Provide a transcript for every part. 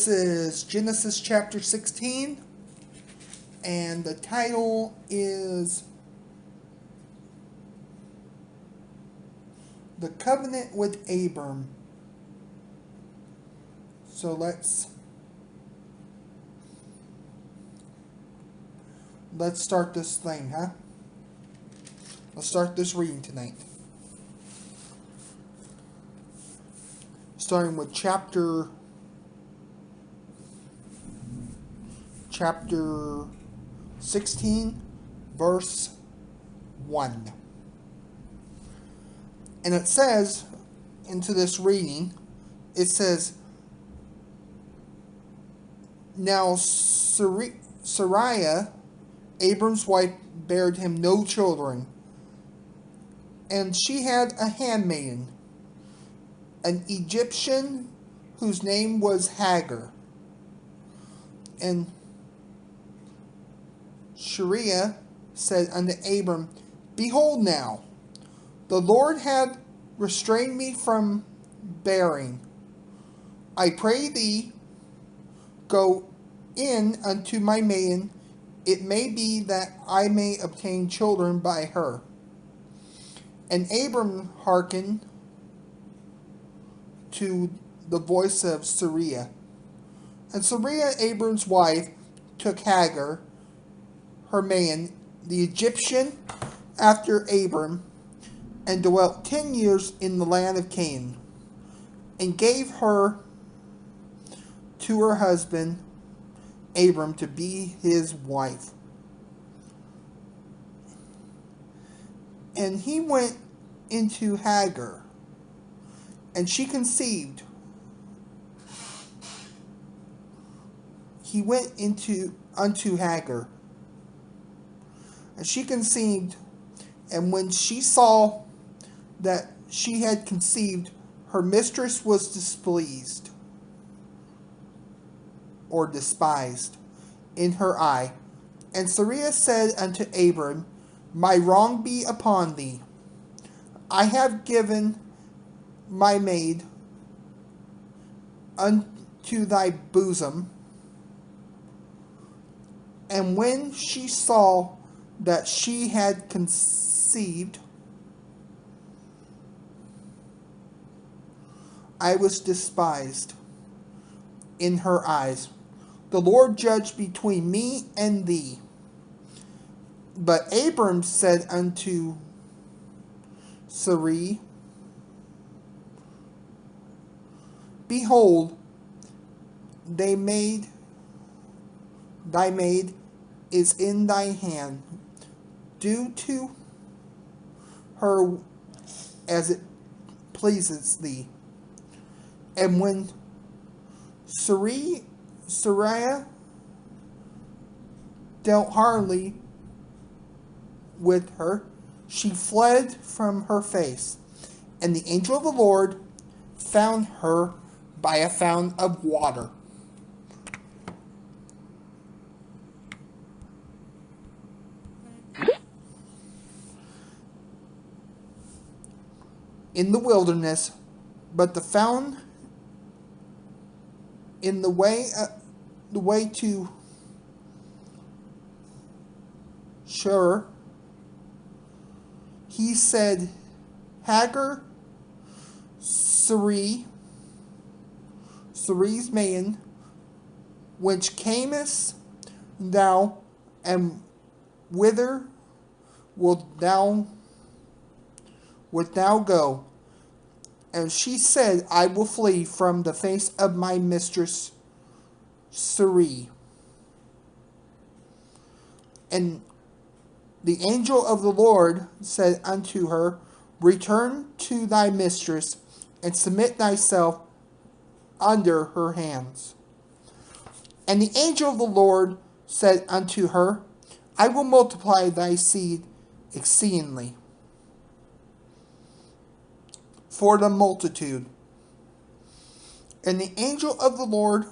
This is Genesis chapter 16, and the title is The Covenant with Abram. So let's start this thing, huh? Let's start this reading tonight. Starting with chapter 16, verse 1. And it says, into this reading, it says, Now Sarai, Abram's wife, bare him no children, and she had a handmaiden, an Egyptian, whose name was Hagar. And Sarai said unto Abram, Behold now, the Lord hath restrained me from bearing. I pray thee, go in unto my maiden, it may be that I may obtain children by her. And Abram hearkened to the voice of Sarai. And Sarai, Abram's wife, took Hagar, her maiden, the Egyptian, after Abram, and dwelt 10 years in the land of Canaan, and gave her to her husband Abram to be his wife. And he went into Hagar, and she conceived. He went unto Hagar, and she conceived, and when she saw that she had conceived, her mistress was displeased, or despised, in her eye. And Sarai said unto Abram, My wrong be upon thee. I have given my maid unto thy bosom. And when she saw that she had conceived, I was despised in her eyes. The Lord judged between me and thee. But Abram said unto Sarai, Behold, thy maid is in thy hand. Do to her as it pleases thee. And when Sarai dealt hardly with her, she fled from her face. And the angel of the Lord found her by a fountain of water. In the wilderness, but the fountain in the way to Shur, he said, Hagar, Sarai's maiden, whence camest thou, and whither wilt thou go? And she said, I will flee from the face of my mistress Sarai. And the angel of the Lord said unto her, Return to thy mistress, and submit thyself under her hands. And the angel of the Lord said unto her, I will multiply thy seed exceedingly for the multitude. And the angel of the Lord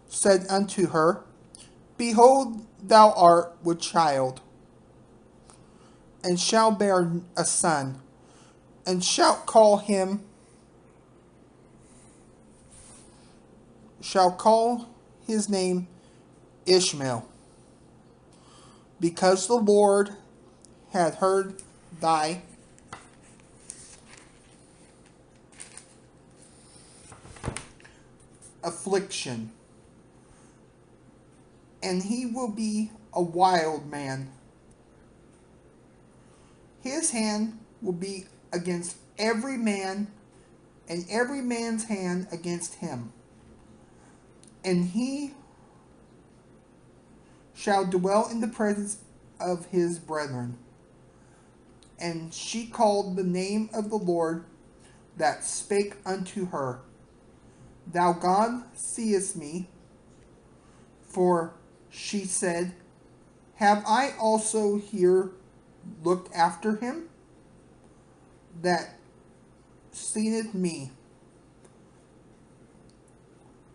said unto her, Behold, thou art with child, and shalt bear a son, and shalt call him shall call his name Ishmael, because the Lord had heard thy affliction, and he will be a wild man. His hand will be against every man, and every man's hand against him. And he shall dwell in the presence of his brethren. And she called the name of the Lord that spake unto her, Thou God seest me. For she said, Have I also here looked after him that seeth me?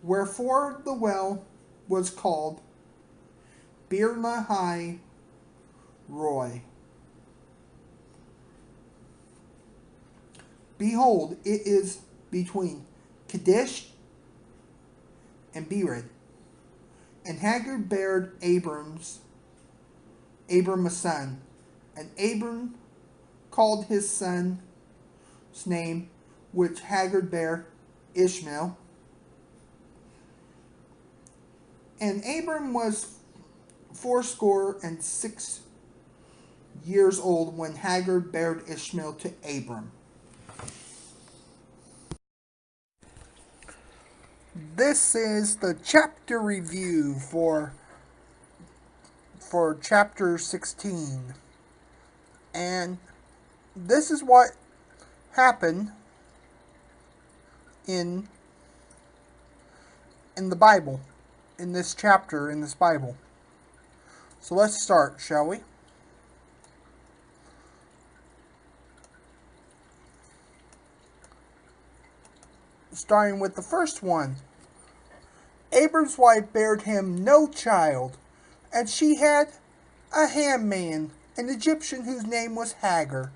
Wherefore the well was called Bir Lahai Roy. Behold, it is between Kadesh and Bered. And Hagar bare Abram a son, and Abram called his son's name, which Hagar bare, Ishmael. And Abram was 66 years old when Hagar bare Ishmael to Abram. This is the chapter review for chapter 16. And this is what happened in the Bible, in this chapter in this Bible. So let's start, shall we? Starting with the first one. Abram's wife bare him no child, and she had a handmaid, an Egyptian whose name was Hagar.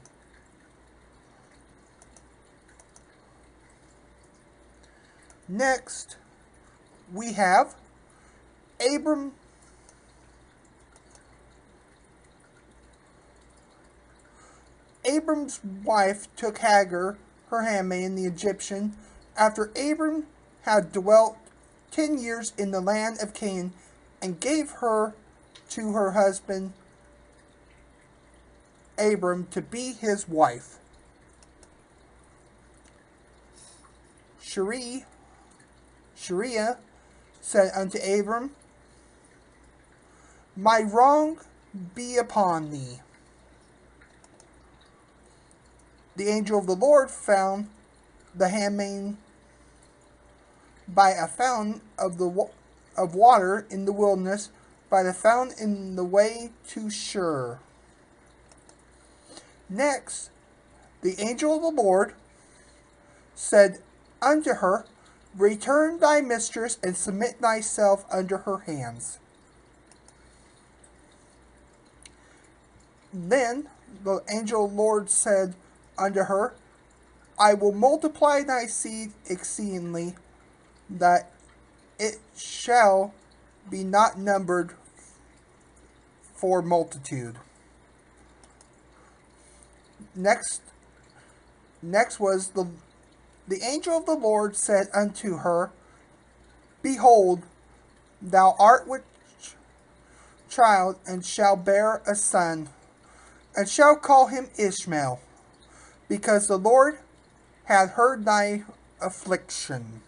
Next, we have Abram's wife took Hagar, her handmaid, the Egyptian, after Abram had dwelt 10 years in the land of Canaan, and gave her to her husband Abram to be his wife. Sarai said unto Abram, My wrong be upon thee. The angel of the Lord found the handmaid by a fountain of water in the wilderness, by the fountain in the way to Shur. Next, the angel of the Lord said unto her, Return thy mistress, and submit thyself under her hands. Then the angel of the Lord said unto her, I will multiply thy seed exceedingly, that it shall be not numbered for multitude. Next was the angel of the Lord said unto her, Behold, thou art with child, and shall bear a son, and shall call him Ishmael, because the Lord hath heard thy affliction.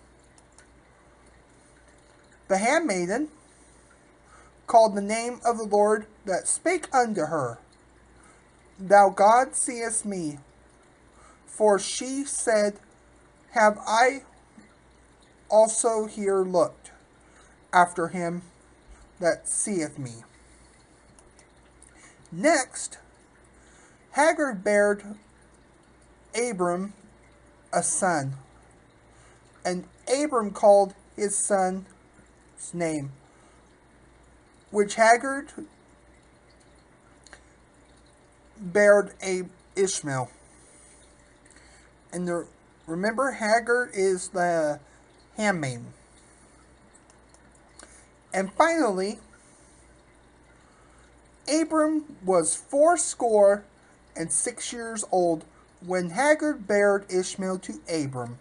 The handmaiden called the name of the Lord that spake unto her, Thou God seest me. For she said, Have I also here looked after him that seeth me? Next, Hagar bare Abram a son, and Abram called his son's name, which Hagar bare Ishmael. And remember, Hagar is the handmaid. And finally, Abram was fourscore and 6 years old when Hagar bare Ishmael to Abram.